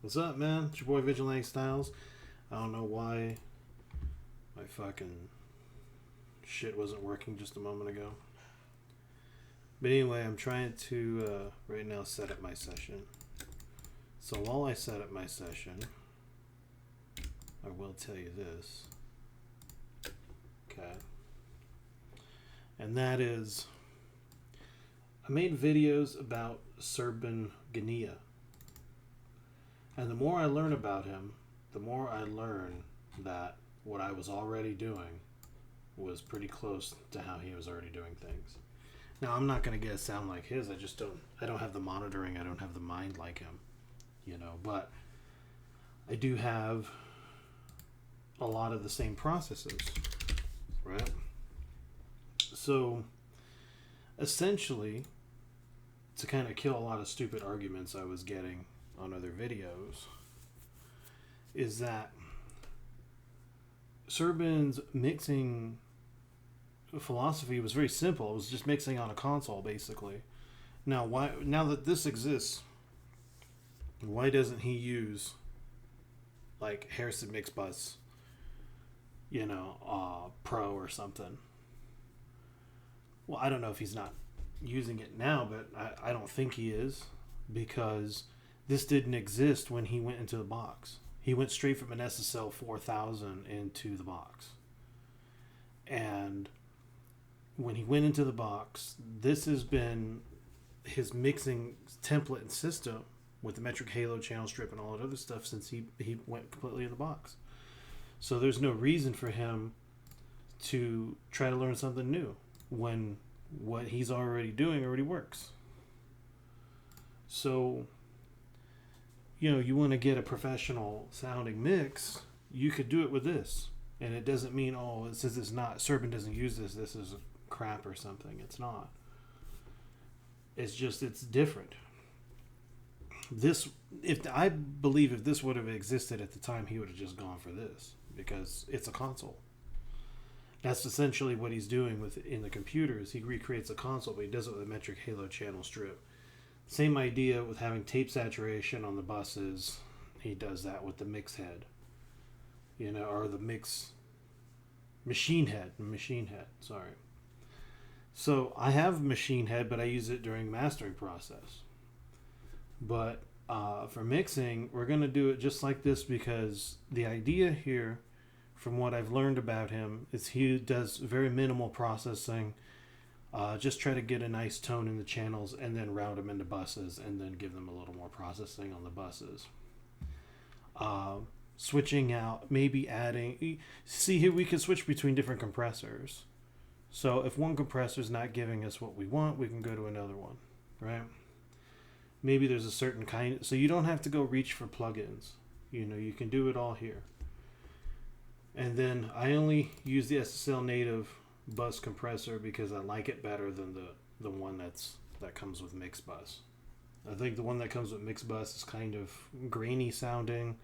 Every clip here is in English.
What's up, man? It's your boy Vigilante Styles. I don't know why my fucking shit wasn't working just a moment ago. But anyway, I'm trying to right now set up my session. So while I set up my session, I will tell you this. Okay. And that is, I made videos about Serban Gania. And the more I learn about him, the more I learn that what I was already doing was pretty close to how he was already doing things. Now, I'm not going to get a sound like his. I don't have the monitoring. I don't have the mind like him, but I do have a lot of the same processes, right? So, essentially, to kind of kill a lot of stupid arguments I was getting on other videos, is that Serban's mixing philosophy was very simple. It was just mixing on a console, basically. Now that this exists, why doesn't he use like Harrison Mixbus, Pro or something? Well, I don't know if he's not using it now, but I don't think he is, because this didn't exist when he went into the box. He went straight from an SSL 4000 into the box. And when he went into the box, this has been his mixing template and system with the metric halo channel strip and all that other stuff since he went completely in the box. So there's no reason for him to try to learn something new when what he's already doing already works. So, you want to get a professional sounding mix, you could do it with this. And it doesn't mean, since it's not, Serban doesn't use this is crap or something. It's not. It's just, it's different. I believe if this would have existed at the time, he would have just gone for this, because it's a console. That's essentially what he's doing in the computers. He recreates a console, but he does it with a metric halo channel strip. Same idea with having tape saturation on the buses. He does that with the mix head, or the machine head. Sorry. So I have machine head, but I use it during mastering process. But for mixing, we're going to do it just like this, because the idea here, from what I've learned about him, is he does very minimal processing. Just try to get a nice tone in the channels and then route them into buses and then give them a little more processing on the buses. Switching out, maybe adding... See here, we can switch between different compressors. So if one compressor is not giving us what we want, we can go to another one, right? Maybe there's a certain kind... So you don't have to go reach for plugins. You can do it all here. And then I only use the SSL native bus compressor because I like it better than the one that comes with Mixbus. I think the one that comes with Mixbus is kind of grainy sounding,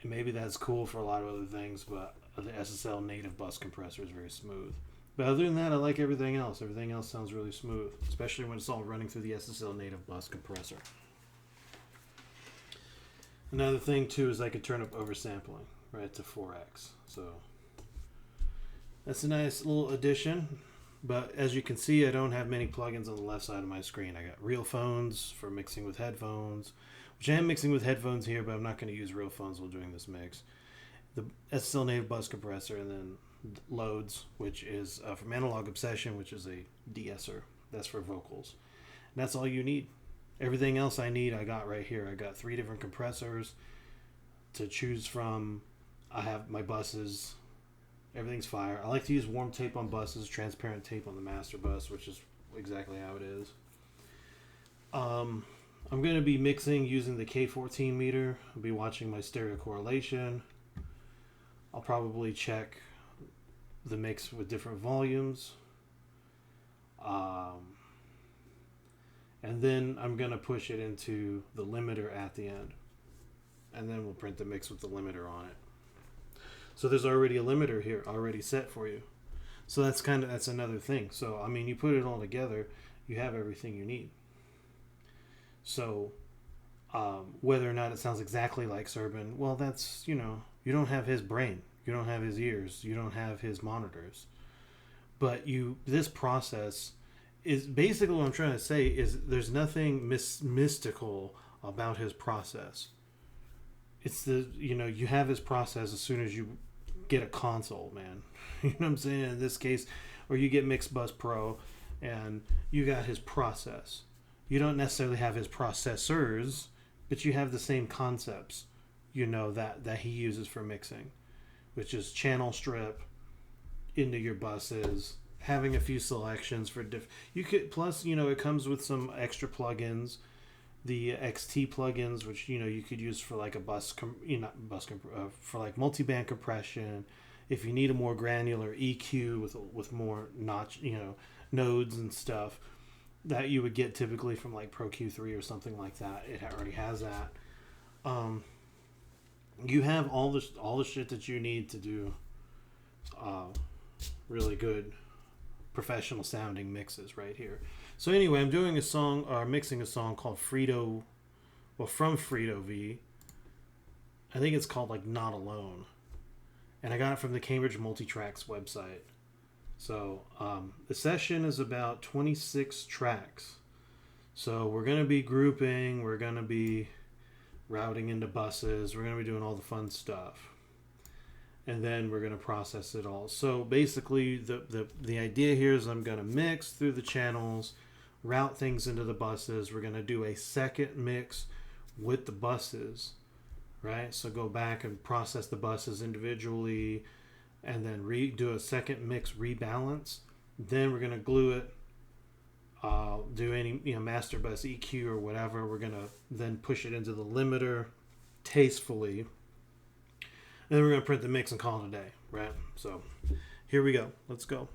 and maybe that's cool for a lot of other things, but the SSL native bus compressor is very smooth. But other than that, I like everything else. Everything else sounds really smooth, especially when it's all running through the SSL native bus compressor. Another thing too is I could turn up oversampling, right, to 4x. So that's a nice little addition. But as you can see, I don't have many plugins on the left side of my screen. I got real phones for mixing with headphones, which I am mixing with headphones here, but I'm not going to use real phones while doing this mix. The SSL native bus compressor, and then loads, which is from Analog Obsession, which is a de-esser. That's for vocals. And that's all you need. Everything else I need, I got right here. I got 3 different compressors to choose from. I have my buses. Everything's fire. I like to use warm tape on buses, transparent tape on the master bus, which is exactly how it is. I'm going to be mixing using the K14 meter. I'll be watching my stereo correlation. I'll probably check the mix with different volumes. And then I'm going to push it into the limiter at the end. And then we'll print the mix with the limiter on it. So there's already a limiter here already set for you. So that's another thing. So, I mean, you put it all together, you have everything you need. So Whether or not it sounds exactly like Serban, well, that's, you don't have his brain, you don't have his ears, you don't have his monitors, but this process is basically what I'm trying to say is there's nothing mystical about his process. It's you have his process as soon as you get a console, man. You know what I'm saying? In this case, or you get Mixbus Pro and you got his process. You don't necessarily have his processors, but you have the same concepts, that he uses for mixing, which is channel strip into your buses, having a few selections for you could, plus, it comes with some extra plugins, the XT plugins, which you could use for like a for like multi-band compression. If you need a more granular EQ with more notch, nodes and stuff that you would get typically from like Pro Q3 or something like that, it already has that. You have all the shit that you need to do really good professional sounding mixes right here. So anyway, I'm doing mixing a song called from Fredo V. I think it's called like Not Alone, and I got it from the Cambridge Multitracks website. So the session is about 26 tracks. So we're going to be grouping, we're going to be routing into buses, we're going to be doing all the fun stuff. And then we're going to process it all. So basically the idea here is I'm going to mix through the channels, route things into the buses. We're going to do a second mix with the buses, right? So go back and process the buses individually, and then do a second mix rebalance. Then we're going to glue it, do any master bus EQ or whatever. We're going to then push it into the limiter tastefully, and then we're going to print the mix and call it a day, right? So here we go. Let's go.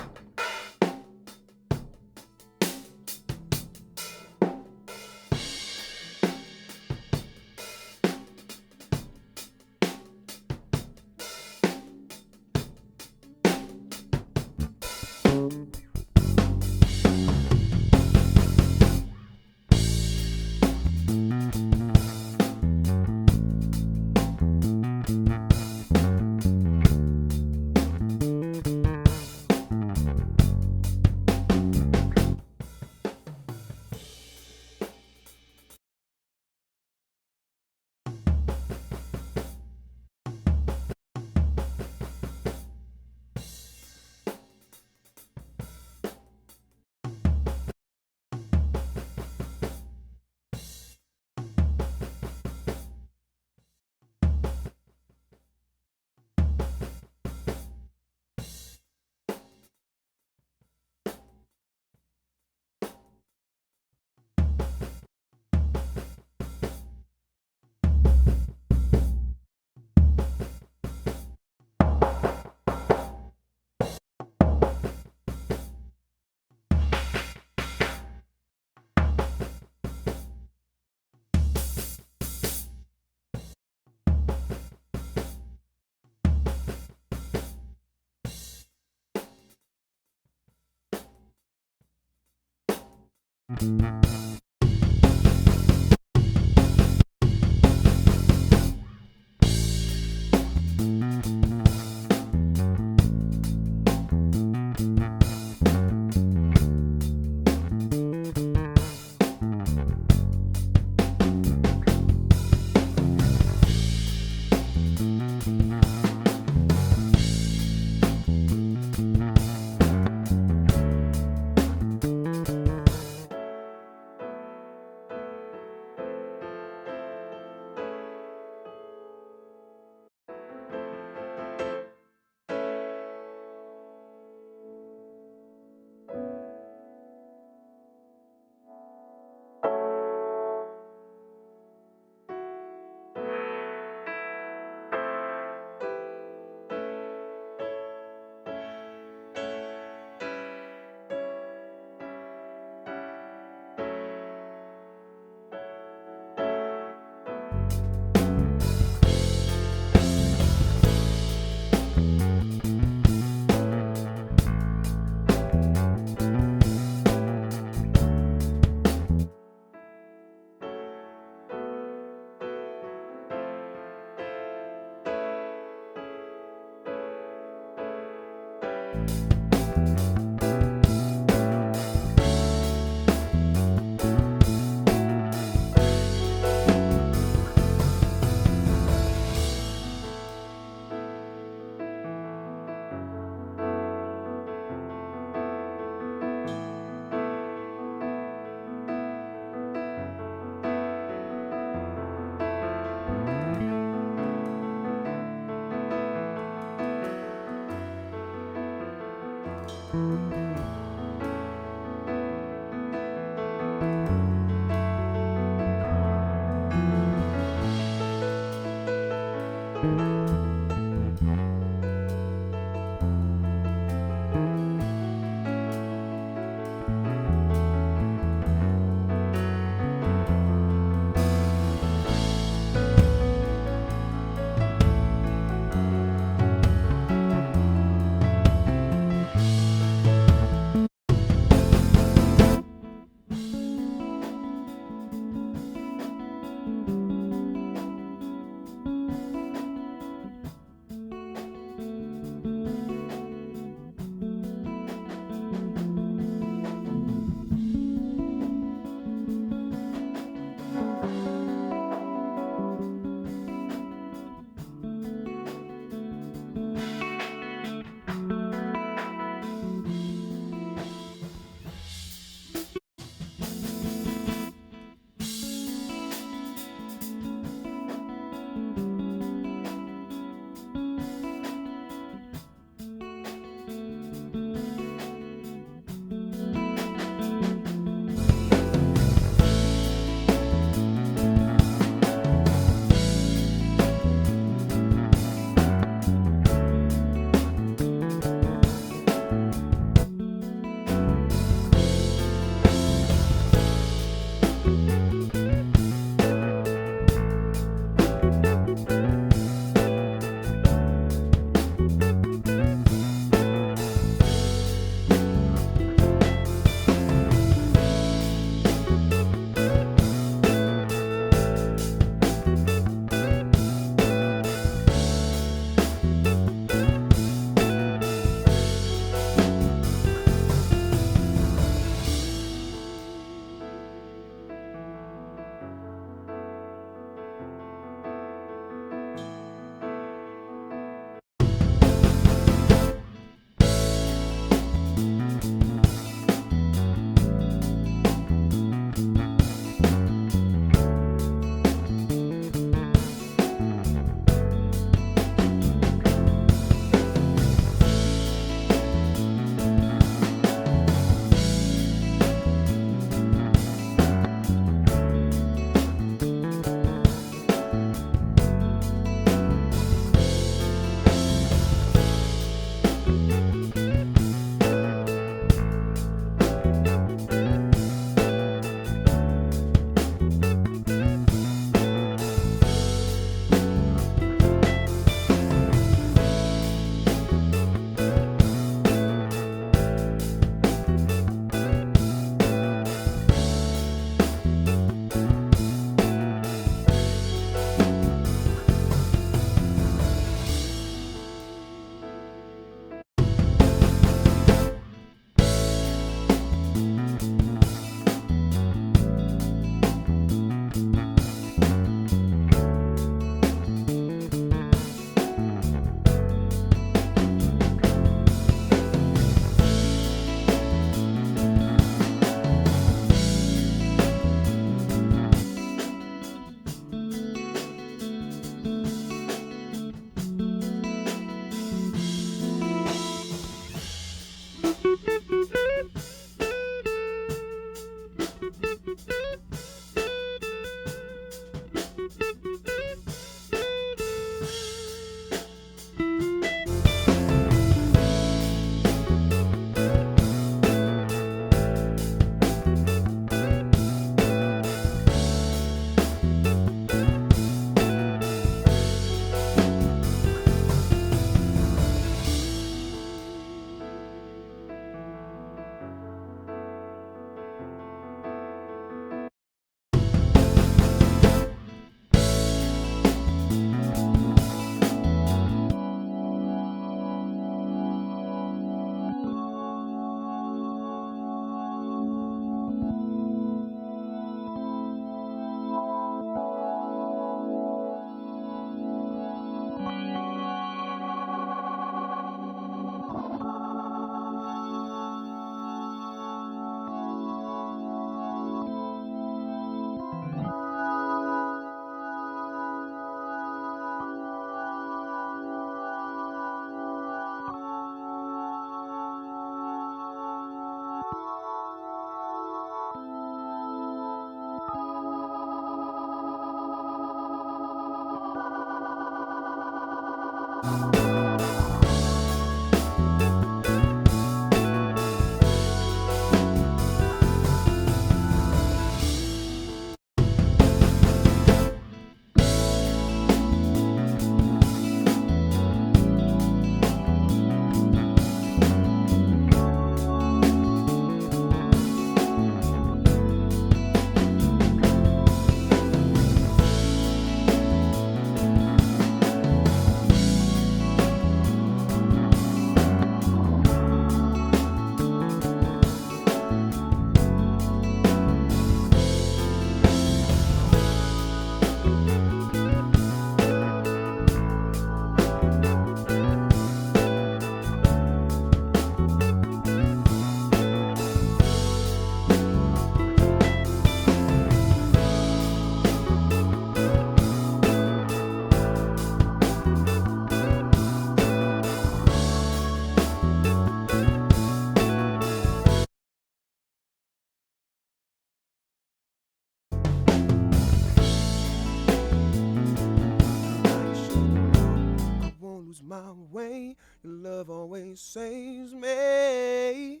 My way, your love always saves me.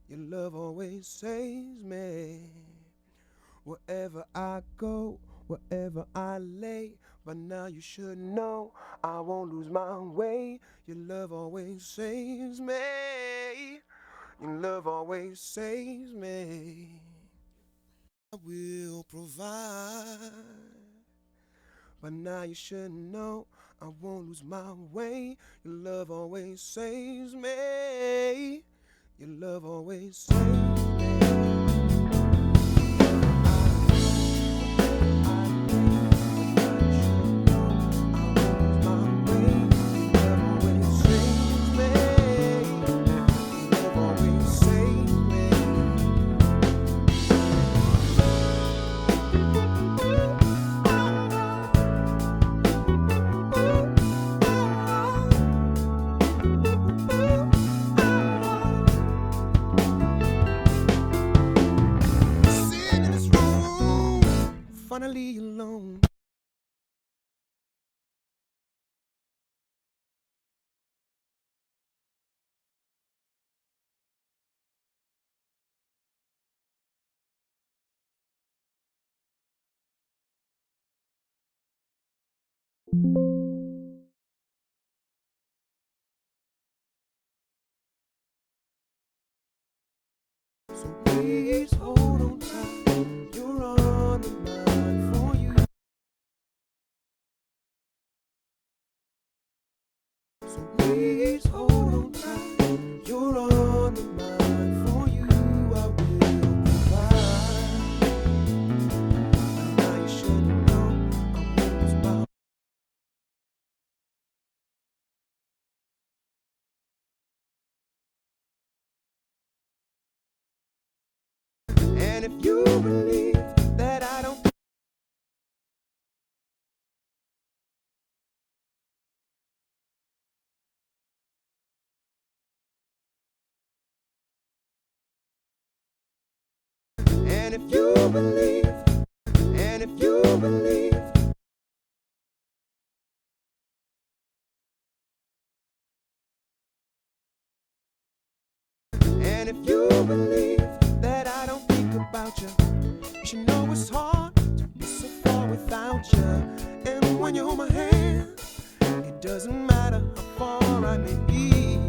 Your love always saves me. Wherever I go, wherever I lay, by now you should know I won't lose my way. Your love always saves me. Your love always saves me. I will provide. But now you should know I won't lose my way. Your love always saves me. Your love always saves me. Finally alone. So please hold on tight. You're on the mind for you. So please hold on tight. You're on the mind for you. I will provide. Now you should know I'm always about. And if you believe that I don't. And if you believe, and if you believe, and if you believe that I don't think about you, you know it's hard to be so far without you. And when you hold my hand, it doesn't matter how far I may be.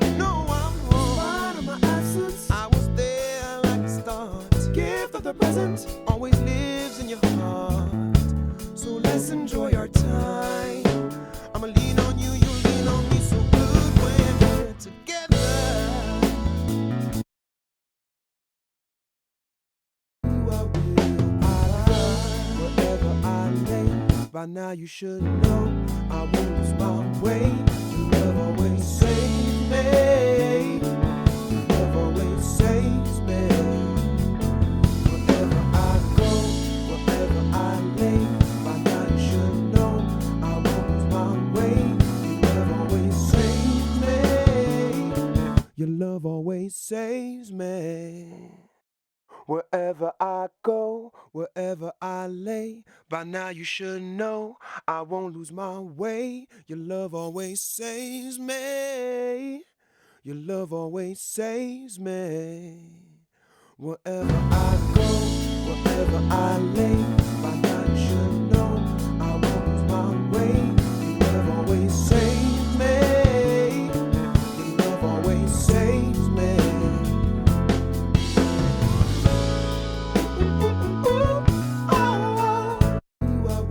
You know I'm home. Spite of my absence, I was there like the start. Gift of the present always lives in your heart. So let's enjoy our time. I'ma lean on you, you lean on me. So good when we're together. Wherever I lay, by now you should know I won't lose my way. Your love always saves me. Your love always saves me. Wherever I go, wherever I lay, by now you should know I won't lose my way. Your love always saves me. Your love always saves me. Wherever I go, wherever I lay, by now you should know I won't lose my way. Your love always saves me. Your love always saves me. Wherever I go, wherever I lay, by now you should know I won't lose my way. Your love always saves me. Your love always saves me.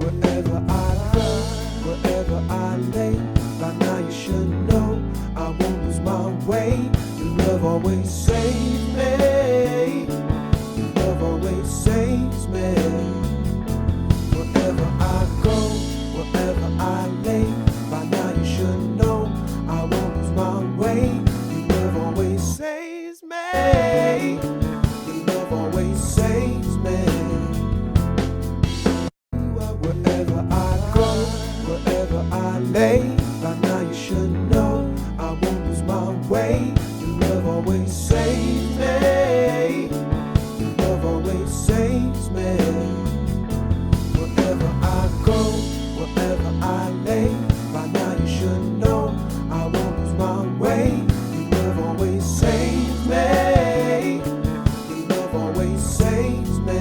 Wherever I go, wherever I lay, by now you should know I won't lose my way. Your love always saves me. Your love always saves me. Wherever I go, wherever I lay, by now you should know I won't lose my way. Your love always saves me. Your love always saves me. Wherever I go, wherever I lay, by now you should know I won't lose my way. Your love always saves me. Your love always saves me. Wherever I go, wherever I lay, by now you should know I won't lose my way. Your love always saves me. Your love always saves me.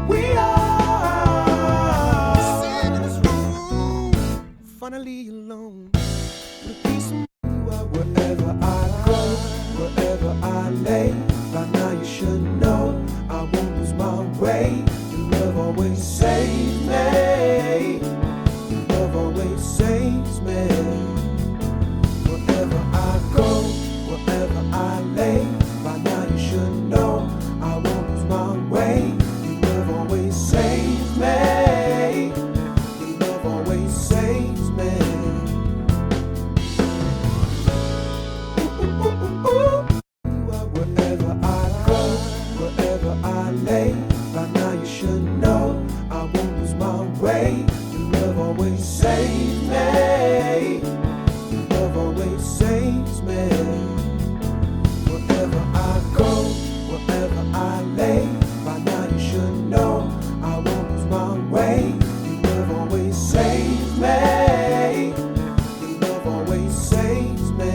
We are sitting in this room, finally alone, with a piece of wherever I go, wherever I lay, by now you should know I won't lose my way. Your love always saves me. Your love always saves me. Wherever I go, wherever I lay, by now you should know I won't lose my way. Your love always saves me. Your love always saves me. Wherever I go, wherever I lay, by now you should know I won't lose my way. Your love always saves me. Your love always saves me. Wherever I go, wherever I lay, by now you should know I won't lose my way. Your love always saves me. Your love always saves me.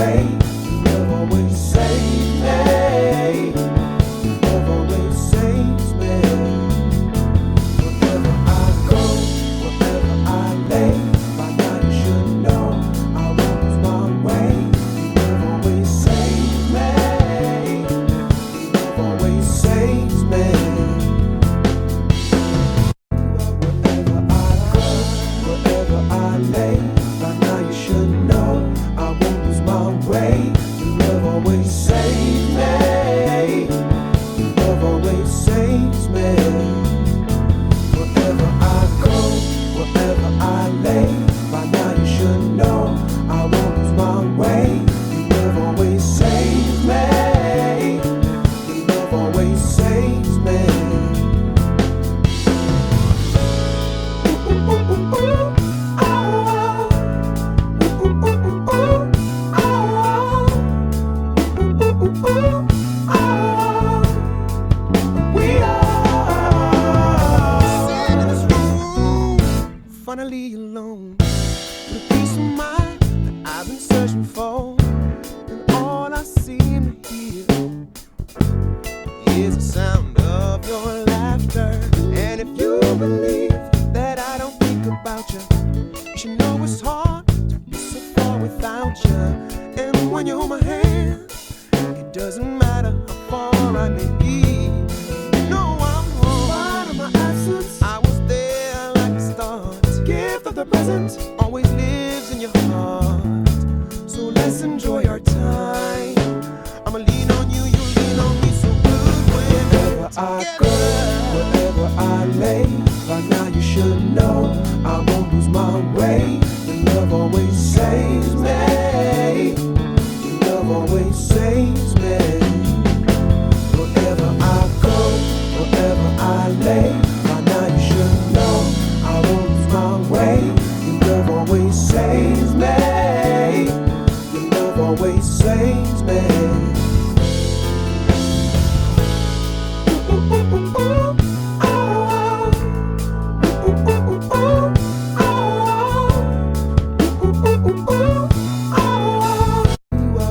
way. Your love always saves me. Your love always saves me. Wherever I go, wherever I lay, by now you should know I won't lose my way. Your love always saves me. Your love always saves me. Wherever I go, wherever I lay, by now you should know I won't lose my way. Your love always saves me. Your love always saves me. Wherever I go, wherever I lay, by now you should know I won't lose my way. Your love always saves me. Your love always saves me. Finally alone, with a peace of mind that I've been searching for, and all I seem to hear is the sound of your laughter. And if you believe that I don't think about you, you should know it's hard to be so far without you. And when you hold my hand, it doesn't matter how far I may be. You know I'm home. Part of my absence, I was there like the start. Gift of the present always lives in your heart. So let's enjoy our time. I'ma lean on you, you lean on me so good. Wherever I go, wherever I lay, by now you should know I won't lose my way. Your love always saves me. Your love always saves me. Wherever I go, wherever I lay, by now you should know I won't lose my way. Your love always saves me. Your love always saves me.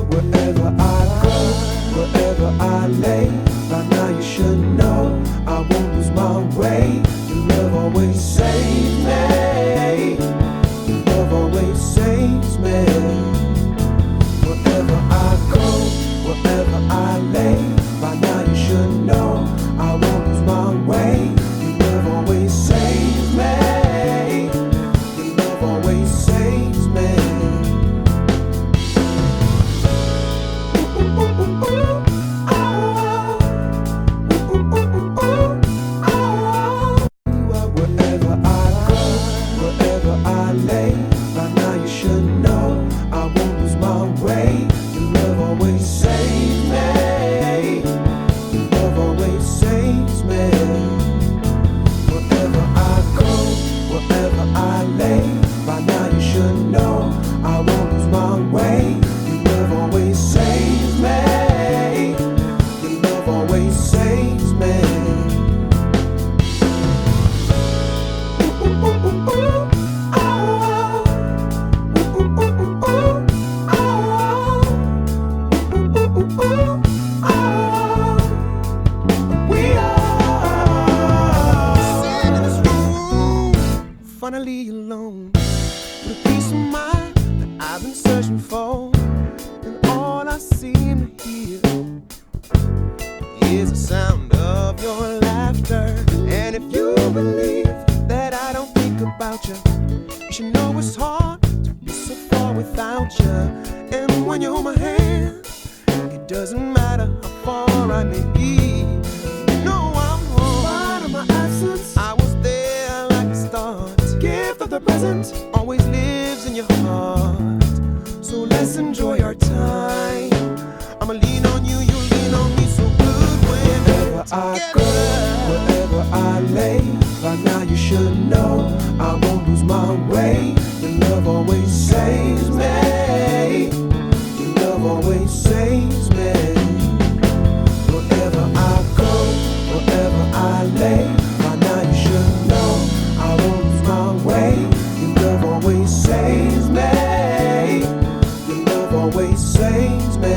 Wherever I go, wherever I lay, by now you should know I won't lose my way. Your love always saves me. Your love always saves me. Wherever I go, wherever I lay, by now you should know I won't lose my way. Your love always saves me. Your love always saves me. Wherever I go, wherever I lay, by now you should know I won't lose my way. Your love always saves me. Your love always saves me. Wherever I go, wherever I lay, by now you should know I won't lose my way. Your love always saves me. Your love always saves me. Finally alone, with a peace of mind that I've been searching for, and all I seem to hear is the sound of your laughter. And if you believe that I don't think about you, you should know it's hard to be so far without you. And when you hold my hand, it doesn't matter how far I may be. You know I'm home. Part of my absence, I was there like the start. Gift of the present always lives in your heart. So let's enjoy our time. I'ma lean on you, you lean on me so good. Wherever I go, wherever I lay, by now you should know I won't lose my way. Your love always saves me. Your love always saves me. Wherever I go, wherever I lay, by now you should know I won't lose my way. Your love always saves me. Your love always always saves me.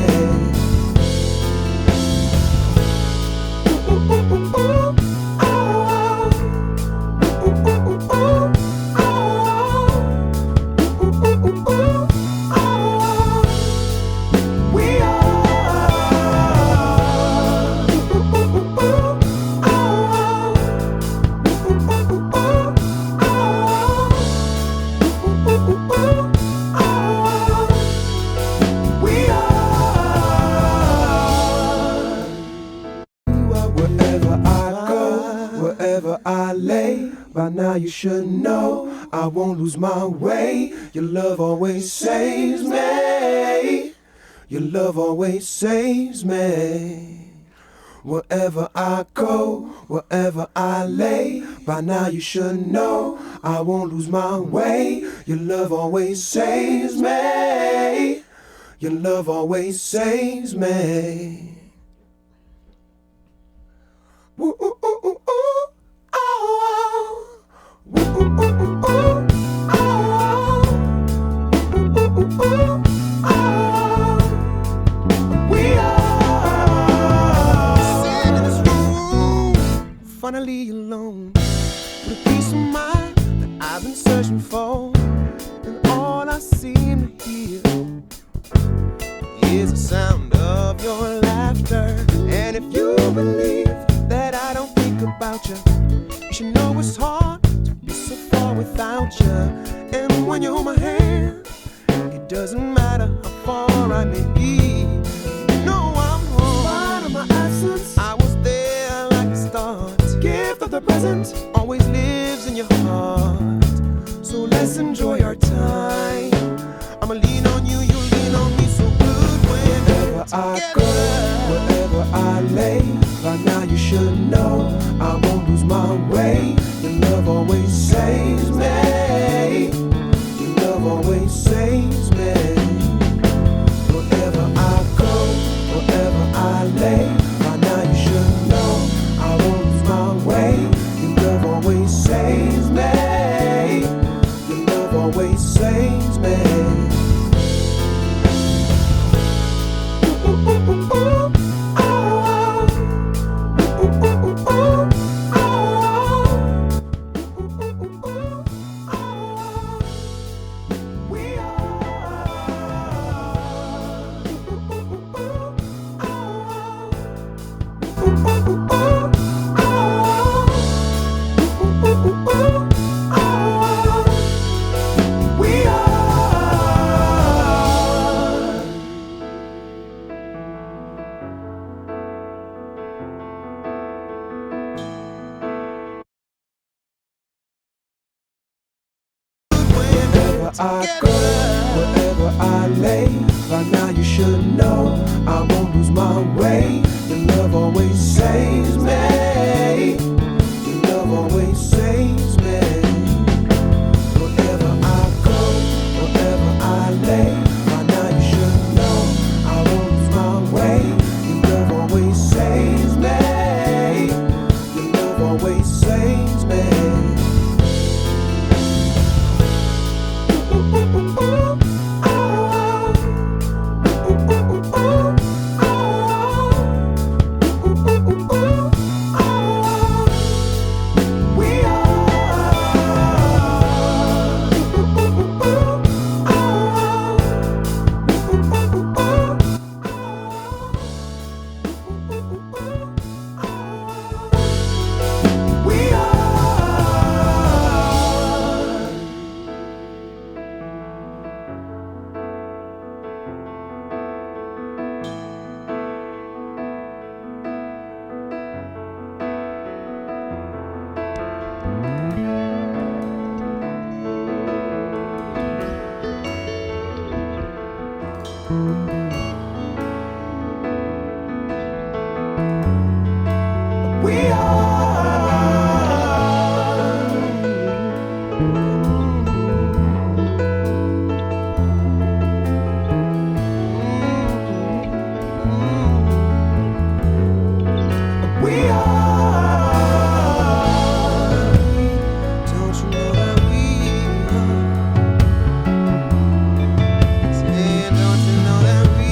Wherever I lay, by now you should know I won't lose my way. Your love always saves me. Your love always saves me. Wherever I go, wherever I lay, by now you should know I won't lose my way. Your love always saves me. Your love always saves me. Ooh, ooh, ooh, ooh, ooh. Oh, ooh, ooh, ooh, ooh, ooh. Oh, ooh, ooh, ooh, ooh. Oh, we are sitting in this room, finally alone, with a peace of mind that I've been searching for, and all I seem to hear is the sound of your laughter. And if you believe that I don't think about you, you should know it's hard to be so far without you. And when you hold my hand, it doesn't matter how far I may be. You know I'm home. In spite of my absence, I was there like the start. The gift of the present always lives in your heart. So let's enjoy our time. I'ma lean on you, you lean on me so good. Wherever I go, wherever I lay, by now you should know I won't lose my way. Your love always saves me. Your love always saves me. Wherever I go, wherever I lay, by now you should know I won't lose my way. Your love always saves me. Your love always saves me. I go, wherever I lay, by now you should know I won't lose my way. Your love always saves me. Your love always saves me. Wherever I go, wherever I lay, by now you should know I won't lose my way. Your love always saves me. Your love always saves me. Don't you know that we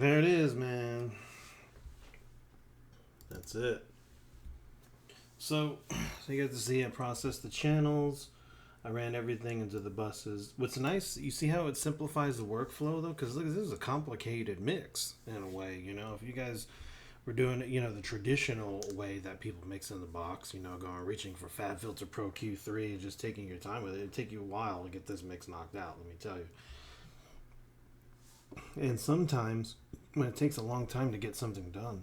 There it is, man. That's it. So you get to see I processed the channels. I ran everything into the buses. What's nice, you see how it simplifies the workflow though? Because look, this is a complicated mix in a way. You know, if you guys were doing it, you know, the traditional way that people mix in the box, you know, reaching for FabFilter Pro Q3 and just taking your time with it, it'd take you a while to get this mix knocked out. Let me tell you. And sometimes when it takes a long time to get something done,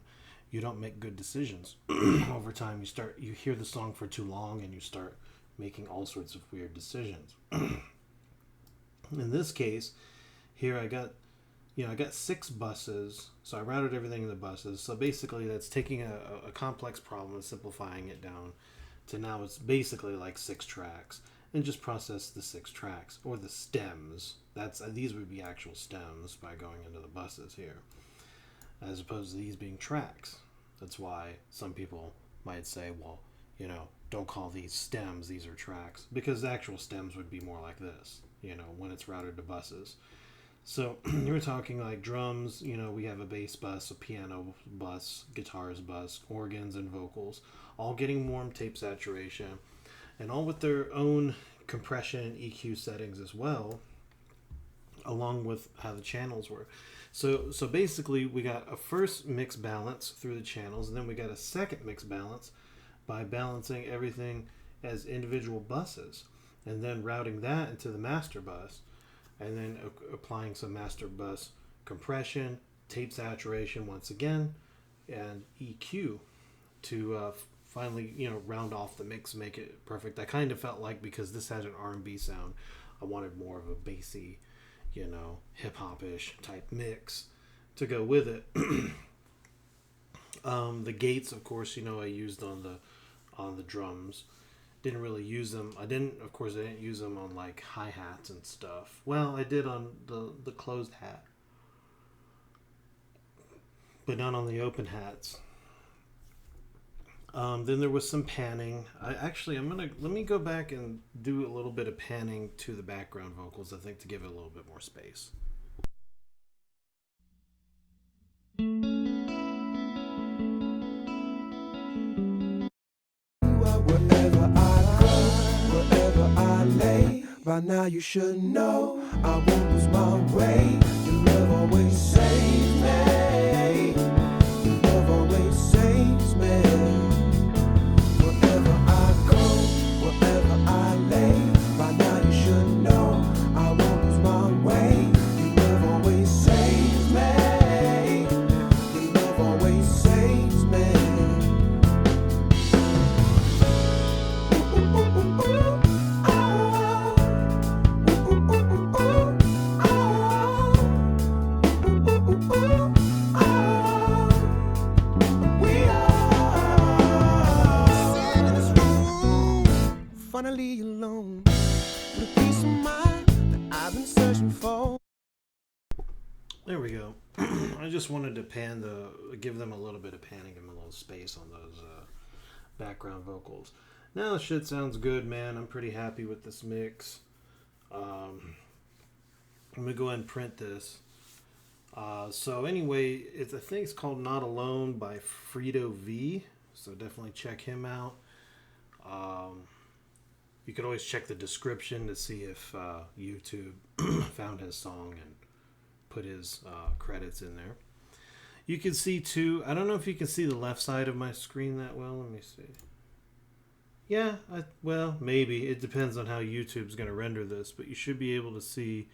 you don't make good decisions. Over time, you hear the song for too long and you start making all sorts of weird decisions. In this case, here I got 6 buses, so I routed everything in the buses. So basically that's taking a complex problem and simplifying it down to now it's basically like 6 tracks, and just process the 6 tracks, or the stems. These would be actual stems by going into the buses here, as opposed to these being tracks. That's why some people might say, well, you know, don't call these stems, these are tracks, because the actual stems would be more like this, you know, when it's routed to buses. So we're talking like drums, you know, we have a bass bus, a piano bus, guitars bus, organs, and vocals, all getting warm tape saturation, and all with their own compression and EQ settings as well, along with how the channels were. So basically we got a first mix balance through the channels, and then we got a second mix balance by balancing everything as individual buses, and then routing that into the master bus, and then applying some master bus compression, tape saturation once again, and EQ to finally, you know, round off the mix, make it perfect. I kind of felt like, because this had an R&B sound, I wanted more of a bassy, you know, hip-hop-ish type mix to go with it. The gates, of course, you know, I used on the drums. Didn't really use them. I didn't use them on like hi-hats and stuff. Well, I did on the closed hat, but not on the open hats. Then there was some panning. Let me go back and do a little bit of panning to the background vocals, I think, to give it a little bit more space. Wherever I go, wherever I lay, by now you should know I won't lose my way. Your love always saves me. Your love always saves me. Wherever I go, wherever I lay, by now you should know I won't lose my way. Your love always saves me. Your love always saves me. Finally alone, with a peace of mind that I've been searching for. There we go. I just wanted to give them a little bit of panning, give them a little space on those background vocals. Now the shit sounds good, man. I'm pretty happy with this mix. I'm gonna go ahead and print this. So anyway, I think it's called Not Alone by Fredo V. So definitely check him out. You could always check the description to see if YouTube found his song and put his credits in there. You can see too, I don't know if you can see the left side of my screen that well. Let me see. Yeah, well, maybe. It depends on how YouTube's going to render this, but you should be able to see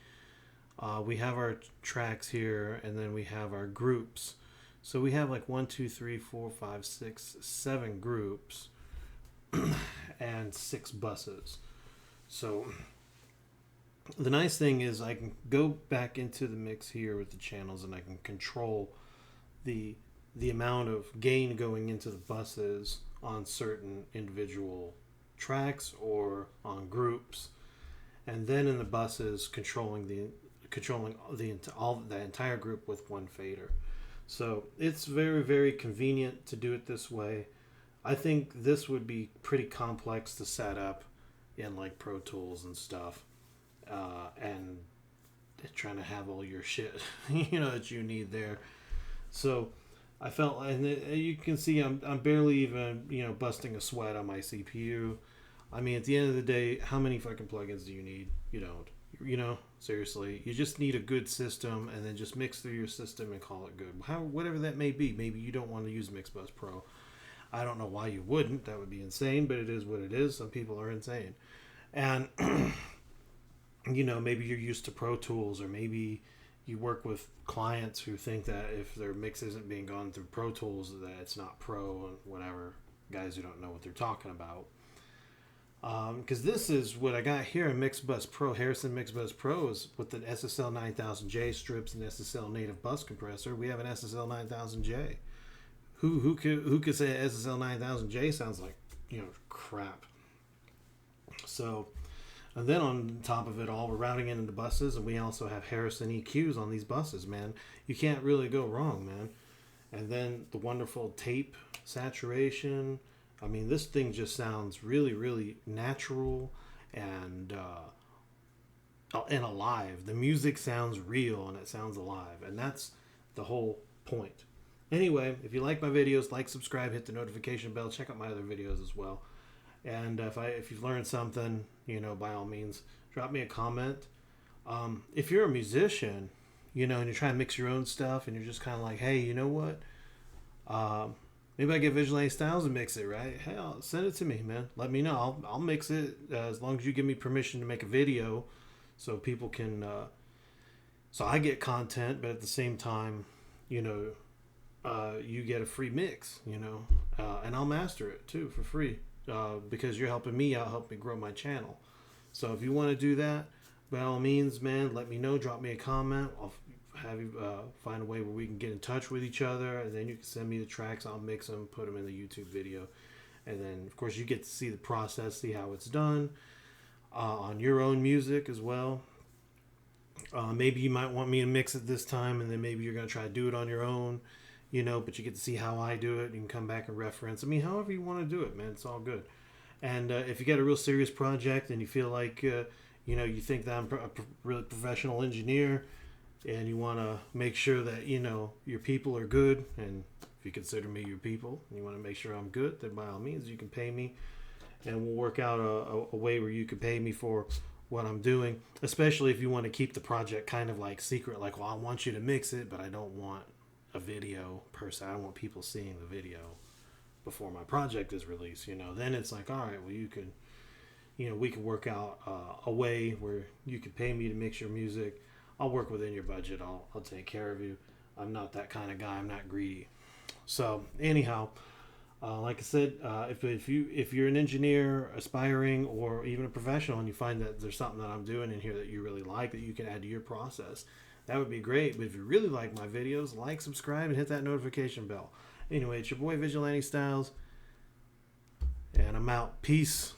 we have our tracks here, and then we have our groups. So we have like 1, 2, 3, 4, 5, 6, 7 groups and 6 buses. So the nice thing is I can go back into the mix here with the channels, and I can control the amount of gain going into the buses on certain individual tracks or on groups, and then in the buses controlling the entire group with one fader. So it's very, very convenient to do it this way. I think this would be pretty complex to set up in like Pro Tools and stuff, and trying to have all your shit, you know, that you need there. So I felt, and you can see I'm barely even, you know, busting a sweat on my CPU. I mean, at the end of the day, how many fucking plugins do you need? You don't. You know, seriously, you just need a good system, and then just mix through your system and call it good. Whatever that may be. Maybe you don't want to use Mixbus Pro. I don't know why you wouldn't. That would be insane, but it is what it is. Some people are insane. And, you know, maybe you're used to Pro Tools, or maybe you work with clients who think that if their mix isn't being gone through Pro Tools, that it's not pro, and whatever. Guys who don't know what they're talking about. Because this is what I got here in Mixbus Pro, Harrison Mixbus Pro, is with the SSL 9000J strips and SSL native bus compressor. We have an SSL 9000J. Who could say SSL 9000J sounds like, you know, crap. So, and then on top of it all, we're routing it into buses, and we also have Harrison EQs on these buses, man. You can't really go wrong, man. And then the wonderful tape saturation. I mean, this thing just sounds really, really natural and alive. The music sounds real and it sounds alive, and that's the whole point. Anyway, if you like my videos, like, subscribe, hit the notification bell, check out my other videos as well. And if you've learned something, you know, by all means, drop me a comment. If you're a musician, you know, and you're trying to mix your own stuff, and you're just kind of like, hey, you know what? Maybe I get Vigilante Styles and mix it, right? Hell, send it to me, man. Let me know. I'll mix it as long as you give me permission to make a video, so people can, so I get content, but at the same time, you know, you get a free mix, you know, and I'll master it too for free, because you're helping me out, help me grow my channel. So if you want to do that, by all means, man, let me know. Drop me a comment. I'll have you find a way where we can get in touch with each other, and then you can send me the tracks. I'll mix them, put them in the YouTube video, and then of course you get to see the process, see how it's done on your own music as well. Maybe you might want me to mix it this time, and then maybe you're going to try to do it on your own, you know, but you get to see how I do it. You can come back and reference. I mean, however you want to do it, man, it's all good. And if you got a real serious project and you feel like, you know, you think that I'm a really professional engineer, and you want to make sure that, you know, your people are good, and if you consider me your people, and you want to make sure I'm good, then by all means, you can pay me, and we'll work out a way where you can pay me for what I'm doing, especially if you want to keep the project kind of like secret, like, well, I want you to mix it, but I don't want a video per se. I don't want people seeing the video before my project is released, you know. Then it's like, all right, well, you can, you know, we can work out a way where you can pay me to mix your music. I'll work within your budget. I'll take care of you. I'm not that kind of guy. I'm not greedy. So anyhow, like I said, if you're an engineer, aspiring, or even a professional, and you find that there's something that I'm doing in here that you really like that you can add to your process, that would be great. But if you really like my videos, like, subscribe, and hit that notification bell. Anyway, it's your boy Vigilante Styles, and I'm out. Peace.